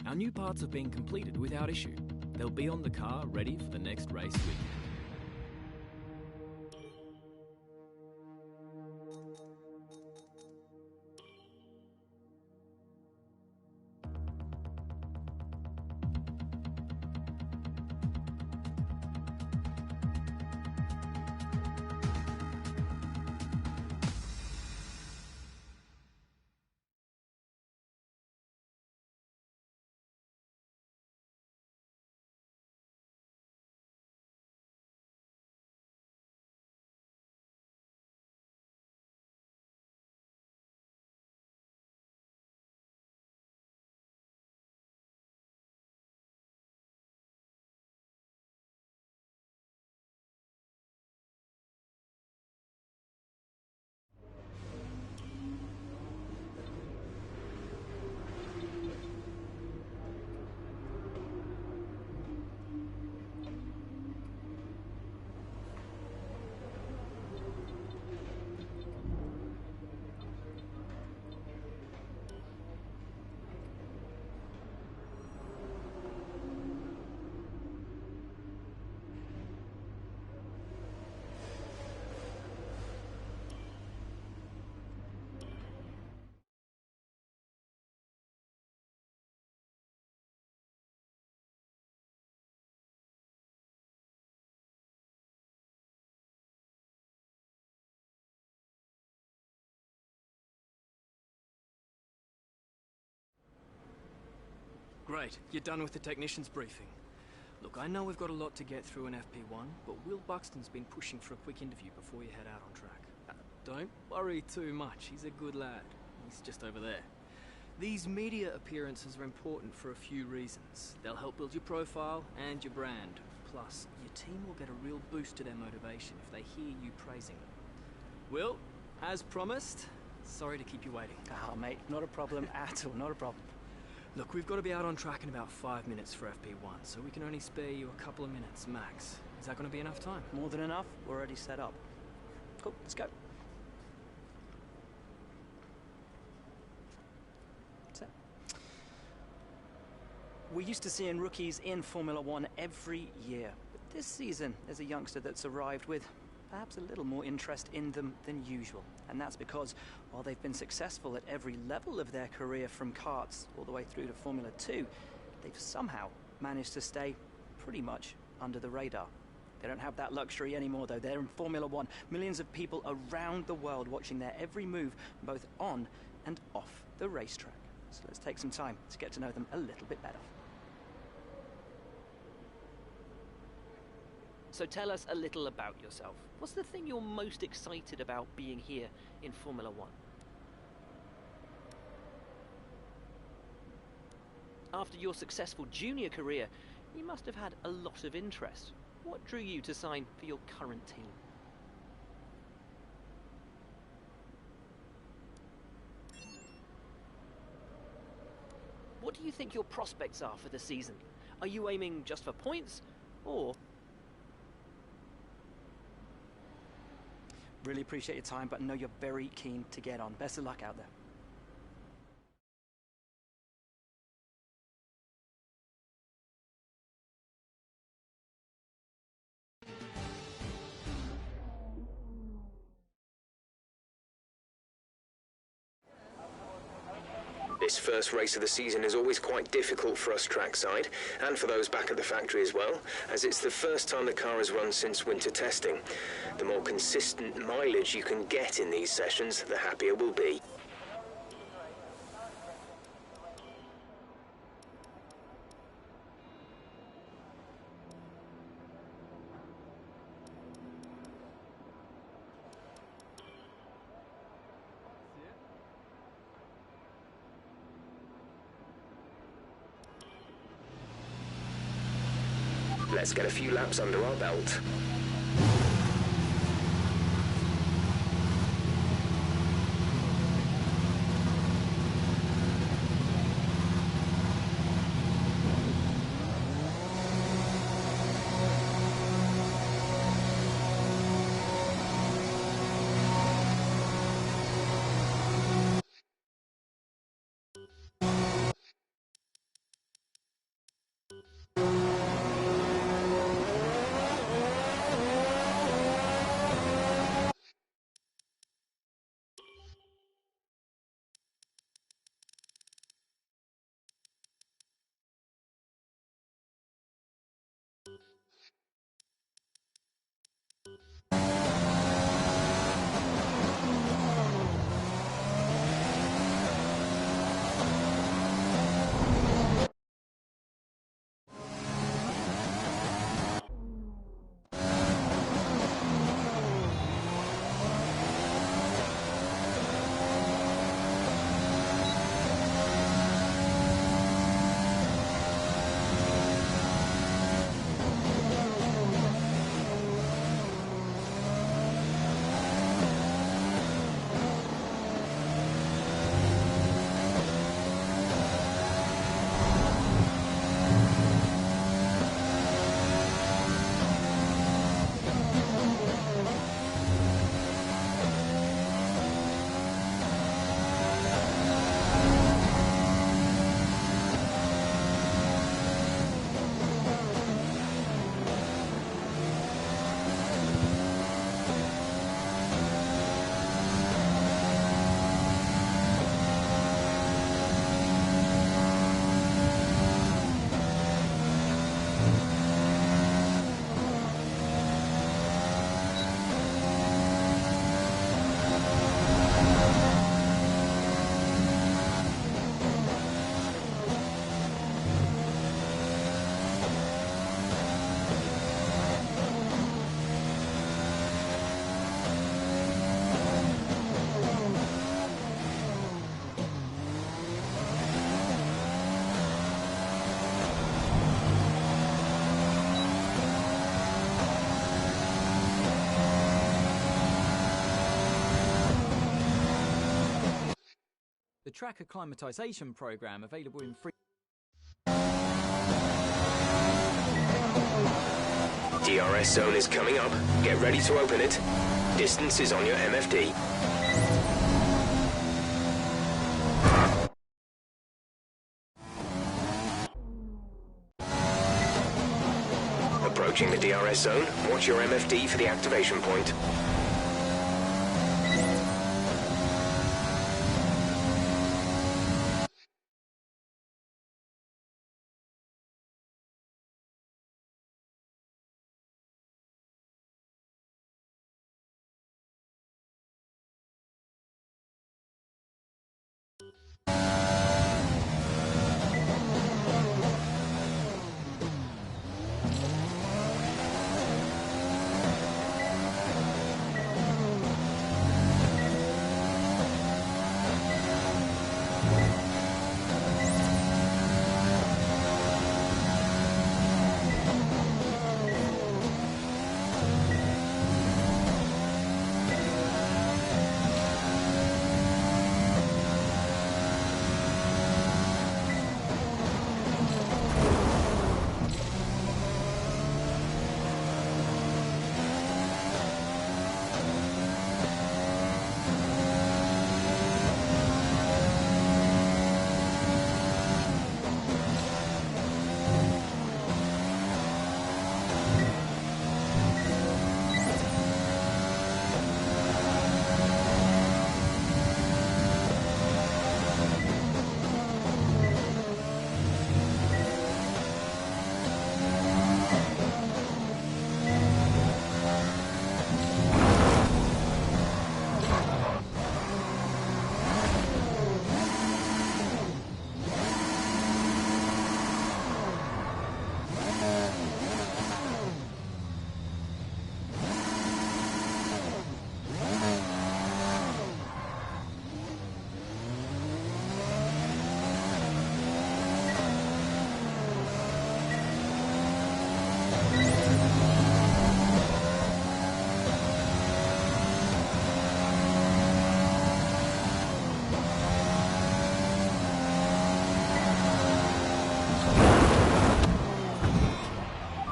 Our new parts have been completed without issue. They'll be on the car ready for the next race weekend. Great, you're done with the technician's briefing. Look, I know we've got a lot to get through in FP1, but Will Buxton's been pushing for a quick interview before you head out on track. Don't worry too much, he's a good lad. He's just over there. These media appearances are important for a few reasons. They'll help build your profile and your brand. Plus, your team will get a real boost to their motivation if they hear you praising them. Will, as promised, sorry to keep you waiting. Oh, mate, not a problem at all, not a problem. Look, we've got to be out on track in about 5 minutes for FP1, so we can only spare you a couple of minutes max. Is that going to be enough time? More than enough. We're already set up. Cool, let's go. So, we're used to seeing rookies in Formula One every year, but this season there's a youngster that's arrived with perhaps a little more interest in them than usual. And that's because while they've been successful at every level of their career from karts all the way through to Formula 2, they've somehow managed to stay pretty much under the radar. They don't have that luxury anymore though. They're in Formula 1. Millions of people around the world watching their every move, both on and off the racetrack. So let's take some time to get to know them a little bit better. So tell us a little about yourself. What's the thing you're most excited about being here in Formula One? After your successful junior career, you must have had a lot of interest. What drew you to sign for your current team? What do you think your prospects are for the season? Are you aiming just for points, or... Really appreciate your time, but I know you're very keen to get on. Best of luck out there. This first race of the season is always quite difficult for us trackside, and for those back at the factory as well, as it's the first time the car has run since winter testing. The more consistent mileage you can get in these sessions, the happier we'll be. Let's get a few laps under our belt. The track acclimatization program available in free. DRS zone is coming up. Get ready to open it. Distance is on your MFD. Approaching the DRS zone, watch your MFD for the activation point.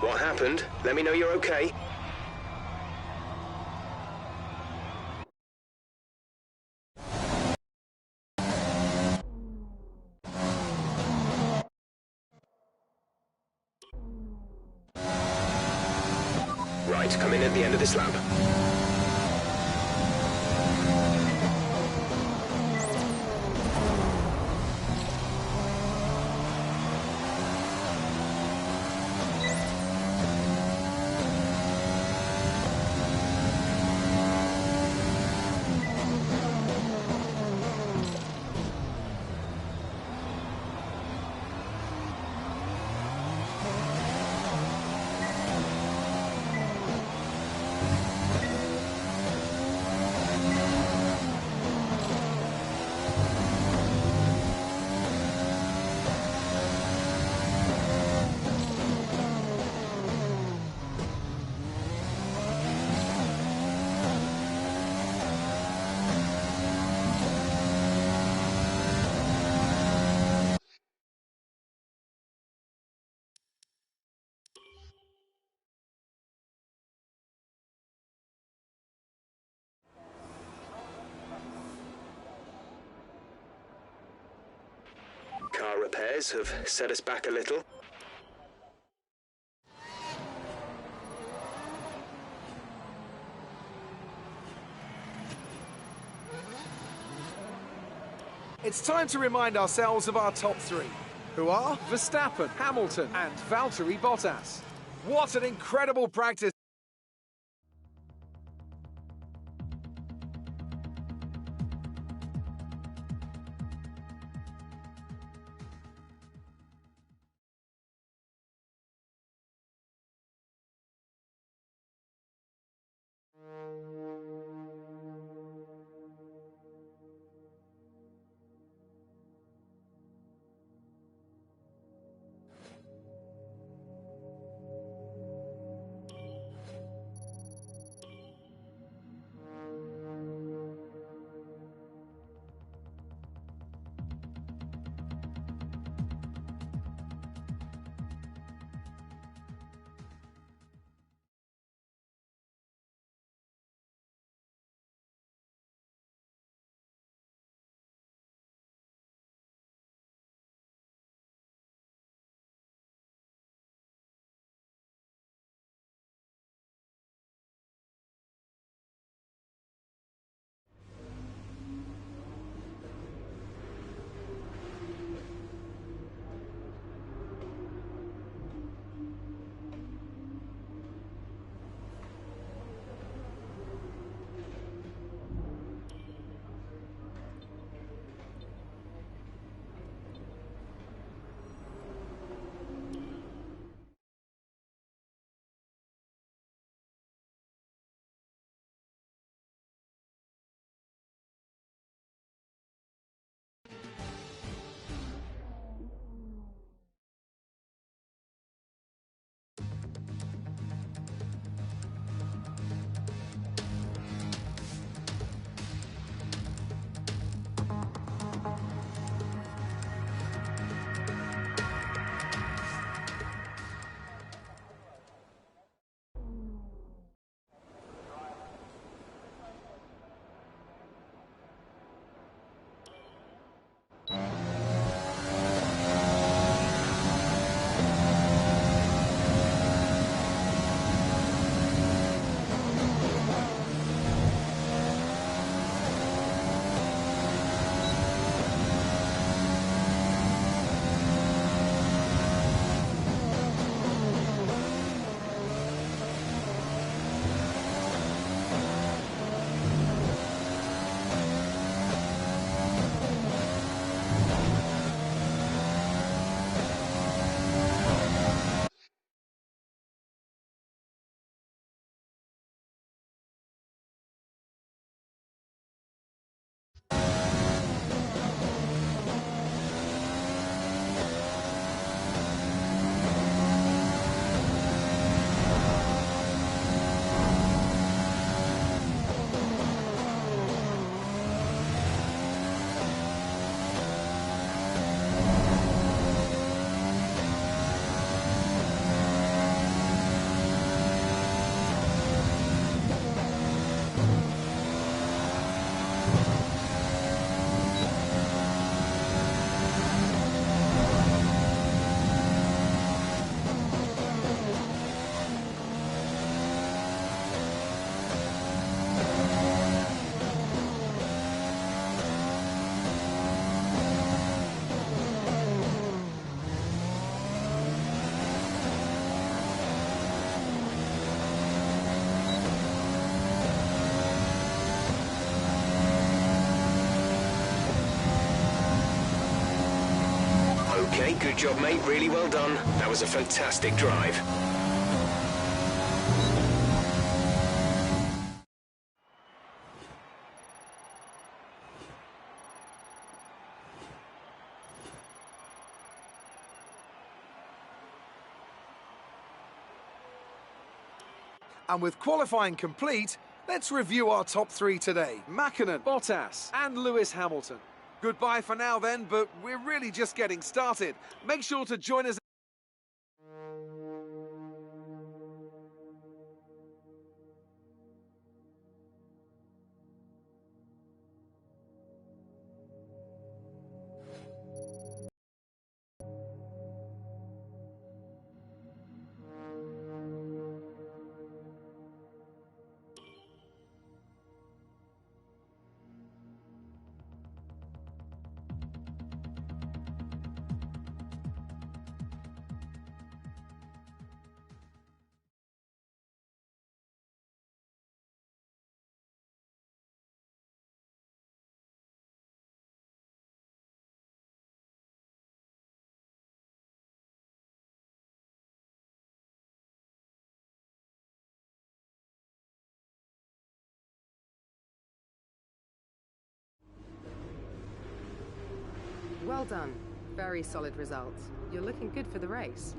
What happened? Let me know you're okay. Right, come in at the end of this lap. Car repairs have set us back a little. It's time to remind ourselves of our top three, who are Verstappen, Hamilton and Valtteri Bottas. What an incredible practice! Good job, mate. Really well done. That was a fantastic drive. And with qualifying complete, let's review our top three today. Mäkinen, Bottas and Lewis Hamilton. Goodbye for now then, but we're really just getting started. Make sure to join us. Well done. Very solid results. You're looking good for the race.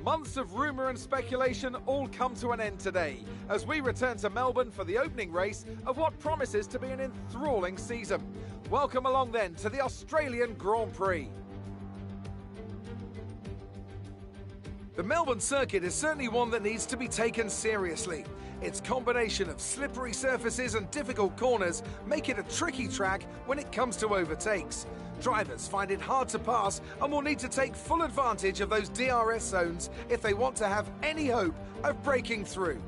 Months of rumour and speculation all come to an end today as we return to Melbourne for the opening race of what promises to be an enthralling season. Welcome along then to the Australian Grand Prix. The Melbourne circuit is certainly one that needs to be taken seriously. Its combination of slippery surfaces and difficult corners make it a tricky track when it comes to overtakes. Drivers find it hard to pass and will need to take full advantage of those DRS zones if they want to have any hope of breaking through.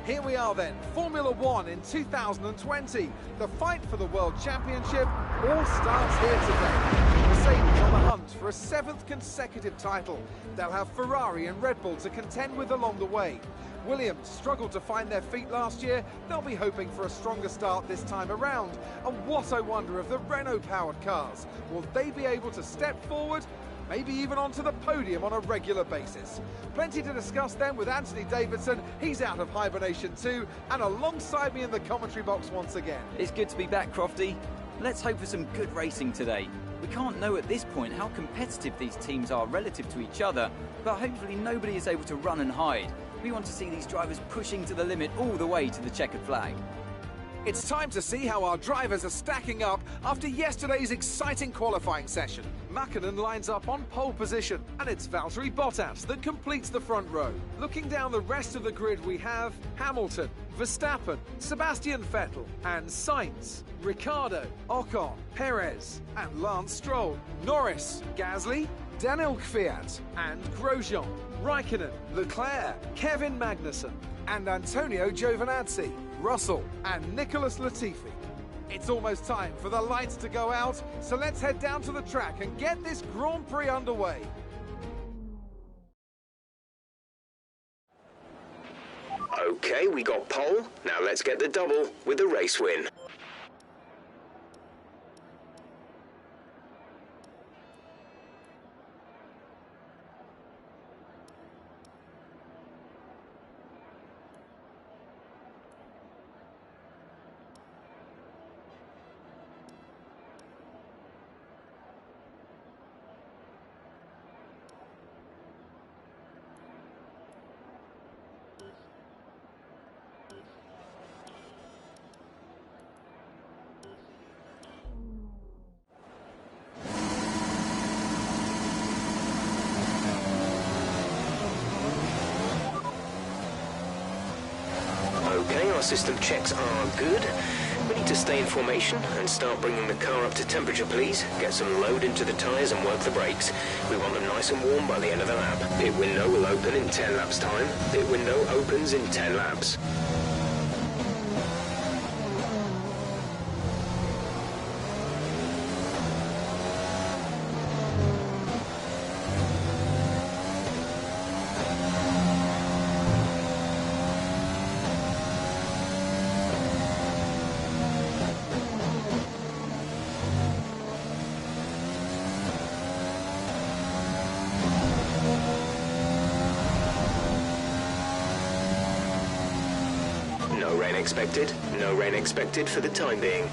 Here we are then, Formula One in 2020. The fight for the World Championship all starts here today. Mercedes on the hunt for a 7th consecutive title. They'll have Ferrari and Red Bull to contend with along the way. Williams struggled to find their feet last year. They'll be hoping for a stronger start this time around. And what I wonder of the Renault-powered cars. Will they be able to step forward? Maybe even onto the podium on a regular basis. Plenty to discuss then with Anthony Davidson. He's out of hibernation too, and alongside me in the commentary box once again. It's good to be back, Crofty. Let's hope for some good racing today. We can't know at this point how competitive these teams are relative to each other, but hopefully nobody is able to run and hide. We want to see these drivers pushing to the limit all the way to the checkered flag. It's time to see how our drivers are stacking up after yesterday's exciting qualifying session. Mäkinen lines up on pole position, and it's Valtteri Bottas that completes the front row. Looking down the rest of the grid, we have Hamilton, Verstappen, Sebastian Vettel, and Sainz, Ricciardo, Ocon, Perez, and Lance Stroll, Norris, Gasly, Daniel Kvyat, and Grosjean, Raikkonen, Leclerc, Kevin Magnussen, and Antonio Giovinazzi, Russell, and Nicholas Latifi. It's almost time for the lights to go out, so let's head down to the track and get this Grand Prix underway. Okay, we got pole. Now let's get the double with the race win. power system checks are good. We need to stay in formation and start bringing the car up to temperature, please. Get some load into the tyres and work the brakes. We want them nice and warm by the end of the lap. Pit window will open in 10 laps time. Pit window opens in 10 laps. No rain expected for the time being.